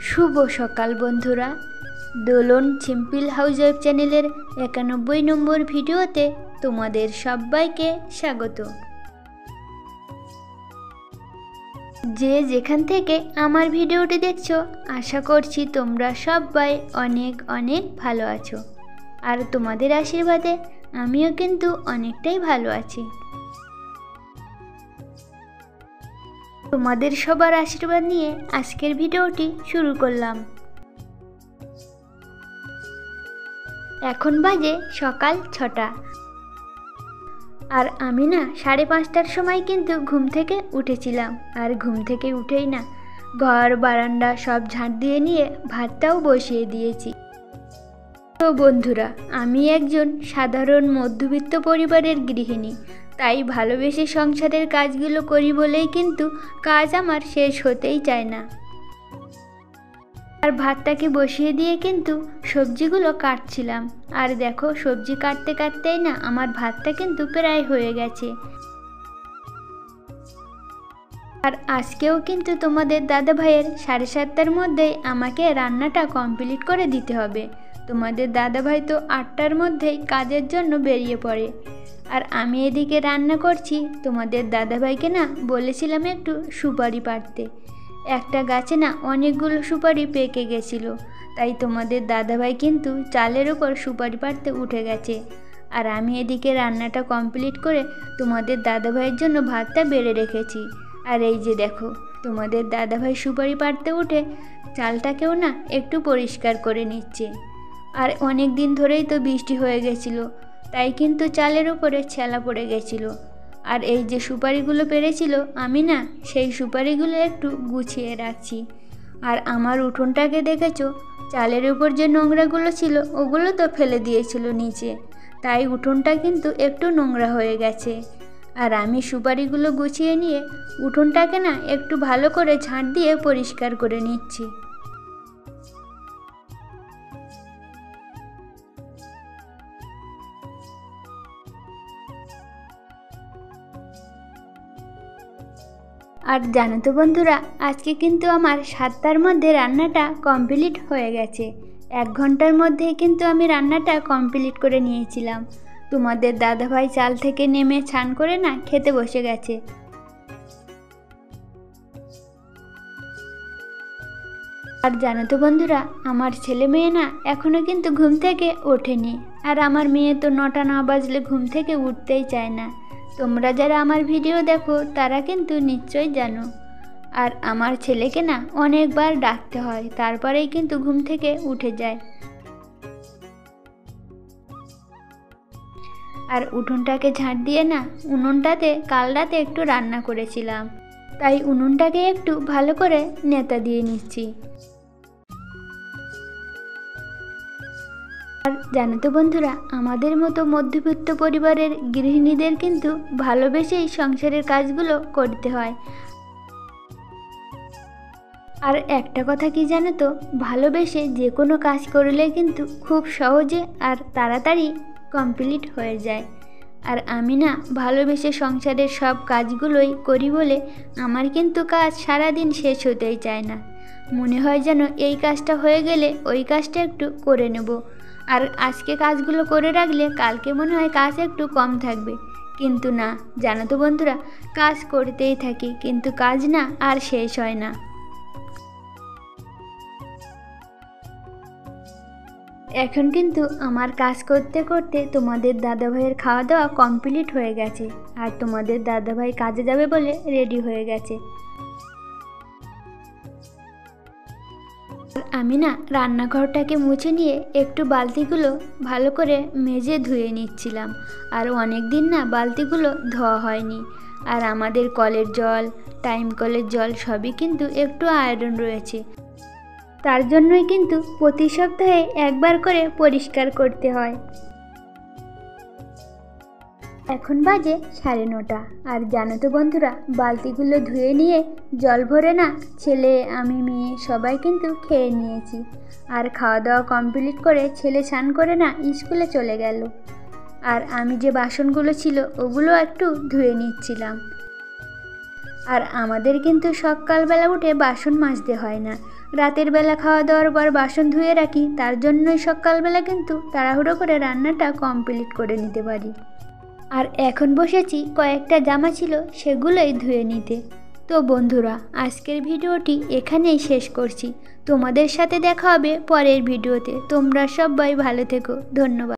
শুভ সকাল বন্ধুরা, দোলন simple housewife চ্যানেলের 91 নম্বর ভিডিওতে তোমাদের সবাইকে স্বাগত। যে যেখান থেকে আমার ভিডিওটি দেখছো, আশা করছি তোমরা সবাই অনেক অনেক ভালো আছো। আর তোমাদের আশীর্বাদে আমিও কিন্তু অনেকটাই ভালো আছি। তোমাদের সবার আশীর্বাদ নিয়ে আজকের ভিডিওটি শুরু করলাম। এখন বাজে সকাল 6টা, আর আমি না 5:30টার সময় কিন্তু ঘুম থেকে উঠেছিলাম। আর ঘুম থেকে উঠেই না ঘর বারান্দা সব ঝাঁট দিয়ে নিয়ে ভাতটাও বসিয়ে দিয়েছি। তো বন্ধুরা, আমি একজন সাধারণ মধ্যবিত্ত পরিবারের গৃহিণী, তাই ভালোবেসে সংসারের কাজগুলো করি বলেই কিন্তু কাজ আমার শেষ হতেই চায় না। আর ভাতটাকে বসিয়ে দিয়ে কিন্তু সবজিগুলো কাটছিলাম। আর দেখো, সবজি কাটতে কাটতেই না আমার ভাতটা কিন্তু প্রায় হয়ে গেছে। আর আজকেও কিন্তু তোমাদের দাদা ভাইয়ের 7:30টার মধ্যেই আমাকে রান্নাটা কমপ্লিট করে দিতে হবে। তোমাদের দাদা ভাই তো 8টার মধ্যেই কাজের জন্য বেরিয়ে পড়ে। আর আমি এদিকে রান্না করছি। তোমাদের দাদাভাইকে না বলেছিলাম একটু সুপারি পাড়তে। একটা গাছে না অনেকগুলো সুপারি পেকে গেছিলো, তাই তোমাদের দাদাভাই কিন্তু চালের ওপর সুপারি পাড়তে উঠে গেছে। আর আমি এদিকে রান্নাটা কমপ্লিট করে তোমাদের দাদাভাইয়ের জন্য ভাতটা বেড়ে রেখেছি। আর এই যে দেখো, তোমাদের দাদাভাই সুপারি পাড়তে উঠে চালটাকেও না একটু পরিষ্কার করে নিচ্ছে। আর অনেক দিন ধরেই তো বৃষ্টি হয়ে গেছিলো, তাই কিন্তু চালের উপরে ছেলা পড়ে গেছিলো। আর এই যে সুপারিগুলো পেরেছিল, আমি না সেই সুপারিগুলো একটু গুছিয়ে রাখছি। আর আমার উঠোনটাকে দেখেছো, চালের উপর যে নোংরাগুলো ছিল ওগুলো তো ফেলে দিয়েছিল নিচে, তাই উঠোনটা কিন্তু একটু নোংরা হয়ে গেছে। আর আমি সুপারিগুলো গুছিয়ে নিয়ে উঠোনটাকে না একটু ভালো করে ঝাঁট দিয়ে পরিষ্কার করে নিচ্ছি। আর জানো তো বন্ধুরা, আজকে কিন্তু আমার 7টার মধ্যে রান্নাটা কমপ্লিট হয়ে গেছে। 1 ঘন্টার মধ্যেই কিন্তু আমি রান্নাটা কমপ্লিট করে নিয়েছিলাম। তোমাদের দাদাভাই চাল থেকে নেমে স্নান করে না খেতে বসে গেছে। আর জানো তো বন্ধুরা, আমার ছেলে মেয়ে না এখনও কিন্তু ঘুম থেকে ওঠেনি। আর আমার মেয়ে তো 9টা না বাজলে ঘুম থেকে উঠতেই চায় না। তোমরা যারা আমার ভিডিও দেখো তারা কিন্তু নিশ্চয়ই জানো। আর আমার ছেলেকে না অনেকবার ডাকতে হয়, তারপরেই কিন্তু ঘুম থেকে উঠে যায়। আর উঠোনটাকে ঝাঁট দিয়ে না উনুনটাতে কাল রাতে একটু রান্না করেছিলাম, তাই উনুনটাকে একটু ভালো করে নেতা দিয়ে নিচ্ছি। আর জানো তো বন্ধুরা, আমাদের মতো মধ্যবিত্ত পরিবারের গৃহিণীদের কিন্তু ভালোবেসেই সংসারের কাজগুলো করতে হয়। আর একটা কথা কি জানো তো, ভালোবেসে যে কোনো কাজ করলে কিন্তু খুব সহজে আর তাড়াতাড়ি কমপ্লিট হয়ে যায়। আর আমি না ভালোবেসে সংসারের সব কাজগুলোই করি বলে আমার কিন্তু কাজ সারাদিন শেষ হতেই চায় না। মনে হয় যেন এই কাজটা হয়ে গেলে ওই কাজটা একটু করে নেব। আর আজকে কাজগুলো করে রাখলে কালকে মনে হয় কাজ একটু কম থাকবে, কিন্তু না, জানো তো বন্ধুরা, কাজ করতেই থাকি কিন্তু কাজ না আর শেষ হয় না। এখন কিন্তু আমার কাজ করতে করতে তোমাদের দাদাভাইয়ের খাওয়া দাওয়া কমপ্লিট হয়ে গেছে। আর তোমাদের দাদাভাই কাজে যাবে বলে রেডি হয়ে গেছে। আমি না রান্নাঘরটাকে মুছে নিয়ে একটু বালতিগুলো ভালো করে মেজে ধুয়ে নিচ্ছিলাম। আর অনেক দিন না বালতিগুলো ধোয়া হয়নি। আর আমাদের কলের জল, টাইম কলের জল সবই কিন্তু একটু আয়রন রয়েছে, তার জন্যই কিন্তু প্রতি সপ্তাহে একবার করে পরিষ্কার করতে হয়। এখন বাজে 9:30। আর জানো তো বন্ধুরা, বালতিগুলো ধুয়ে নিয়ে জল ভরে না ছেলে, আমি, মেয়ে সবাই কিন্তু খেয়ে নিয়েছি। আর খাওয়া দাওয়া কমপ্লিট করে ছেলে স্নান করে না স্কুলে চলে গেল। আর আমি যে বাসনগুলো ছিল ওগুলো একটু ধুয়ে নিচ্ছিলাম। আর আমাদের কিন্তু সকালবেলা উঠে বাসন মাজতে হয় না, রাতের বেলা খাওয়া দাওয়ার পর বাসন ধুয়ে রাখি, তার জন্যই সকালবেলা কিন্তু তাড়াহুড়ো করে রান্নাটা কমপ্লিট করে নিতে পারি। আর এখন বসেছি কয়েকটা জামা ছিল সেগুলোই ধুয়ে নিতে। তো বন্ধুরা, আজকের ভিডিওটি এখানেই শেষ করছি। তোমাদের সাথে দেখা হবে পরের ভিডিওতে। তোমরা সবাই ভালো থেকো। ধন্যবাদ।